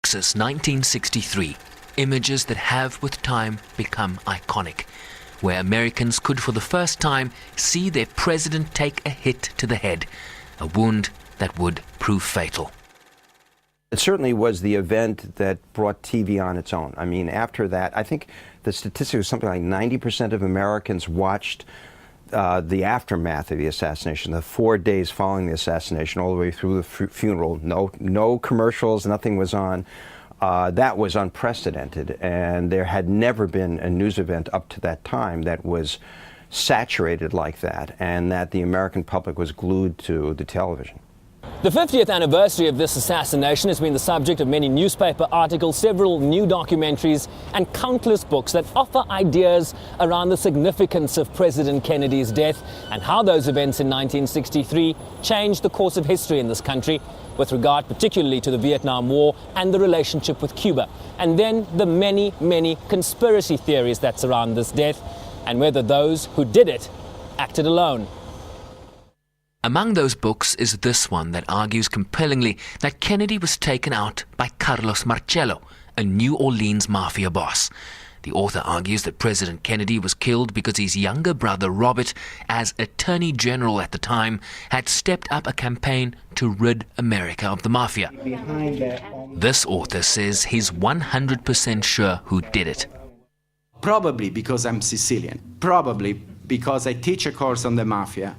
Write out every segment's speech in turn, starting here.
Texas, 1963. Images that have, with time, become iconic, where Americans could for the first time see their president take a hit to the head, a wound that would prove fatal. It certainly was the event that brought TV on its own. I mean, after that, I think the statistic was something like 90% of Americans watched the aftermath of the assassination, the 4 days following the assassination, all the way through the funeral. No commercials, nothing was on. That was unprecedented, and there had never been a news event up to that time that was saturated like that, and that the American public was glued to the television. The 50th anniversary of this assassination has been the subject of many newspaper articles, several new documentaries, and countless books that offer ideas around the significance of President Kennedy's death and how those events in 1963 changed the course of history in this country, with regard particularly to the Vietnam War and the relationship with Cuba. And then the many, many conspiracy theories that surround this death, and whether those who did it acted alone. Among those books is this one that argues compellingly that Kennedy was taken out by Carlos Marcello, a New Orleans mafia boss. The author argues that President Kennedy was killed because his younger brother Robert, as Attorney General at the time, had stepped up a campaign to rid America of the mafia. This author says he's 100% sure who did it. Probably because I'm Sicilian. Probably because I teach a course on the mafia.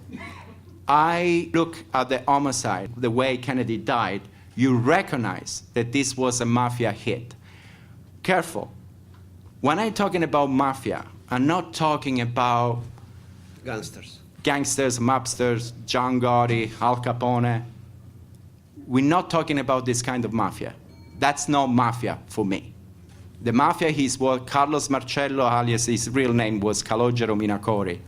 I look at the homicide, the way Kennedy died, you recognize that this was a mafia hit. Careful. When I'm talking about mafia, I'm not talking about gangsters, mobsters, John Gotti, Al Capone. We're not talking about this kind of mafia. That's not mafia for me. The mafia is what Carlos Marcello, alias his real name was Calogero Minacori.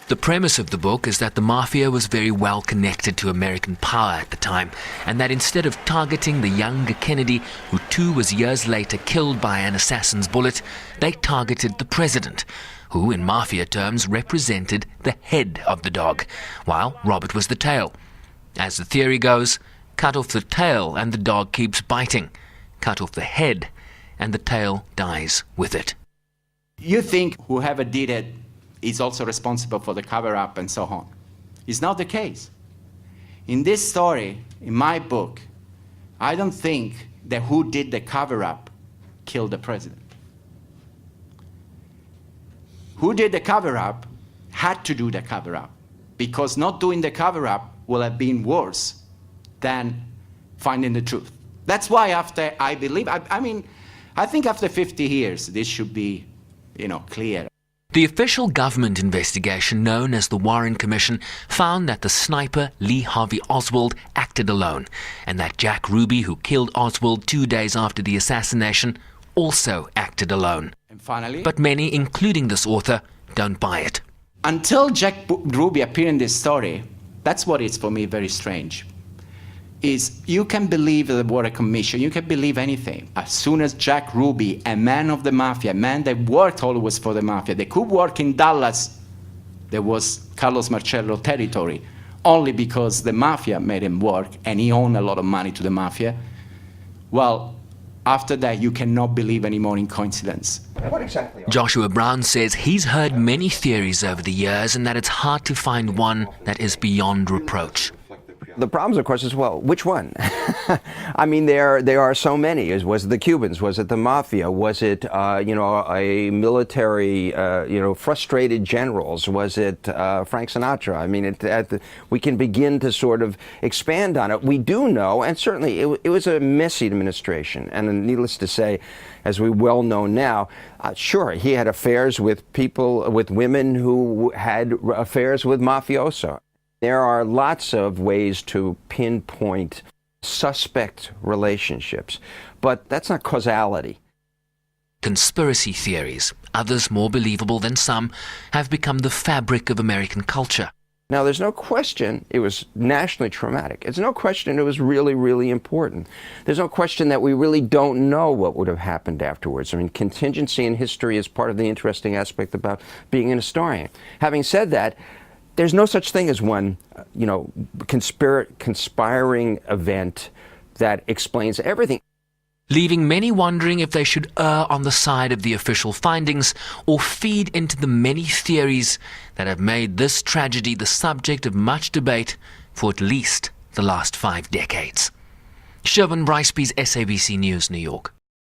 The premise of the book is that the mafia was very well connected to American power at the time, and that instead of targeting the younger Kennedy, who too was years later killed by an assassin's bullet, they targeted the president, who in mafia terms represented the head of the dog, while Robert was the tail. As the theory goes, cut off the tail and the dog keeps biting. Cut off the head and the tail dies with it. You think whoever did it is also responsible for the cover-up and so on. It's not the case. In this story, in my book, I don't think that who did the cover-up killed the president. Who did the cover-up had to do the cover-up, because not doing the cover-up will have been worse than finding the truth. That's why after, I believe, I think after 50 years, this should be, clear. The official government investigation, known as the Warren Commission, found that the sniper Lee Harvey Oswald acted alone, and that Jack Ruby, who killed Oswald 2 days after the assassination, also acted alone. And finally, but many, including this author, don't buy it. Until Jack Ruby appeared in this story, that's what is for me very strange. Is you can believe the Warren Commission, you can believe anything. As soon as Jack Ruby, a man of the mafia, a man that worked always for the mafia, they could work in Dallas, there was Carlos Marcello territory, only because the mafia made him work and he owned a lot of money to the mafia. Well, after that, you cannot believe anymore in coincidence. What exactly? Joshua Brown says he's heard many theories over the years and that it's hard to find one that is beyond reproach. The problems, of course, is, well, which one? I mean, there are so many. Was it the Cubans? Was it the mafia? Was it, a military, frustrated generals? Was it Frank Sinatra? I mean, we can begin to sort of expand on it. We do know, and certainly it was a messy administration. And needless to say, as we well know now, sure, he had affairs with people, with women who had affairs with mafioso. There are lots of ways to pinpoint suspect relationships, but that's not causality. Conspiracy theories, others more believable than some, have become the fabric of American culture. Now, there's no question it was nationally traumatic. There's no question it was really, really important. There's no question that we really don't know what would have happened afterwards. I mean, contingency in history is part of the interesting aspect about being an historian. Having said that, there's no such thing as one, conspiring event that explains everything. leaving many wondering if they should err on the side of the official findings or feed into the many theories that have made this tragedy the subject of much debate for at least the last 5 decades. Bryce-Pease, SABC News, New York.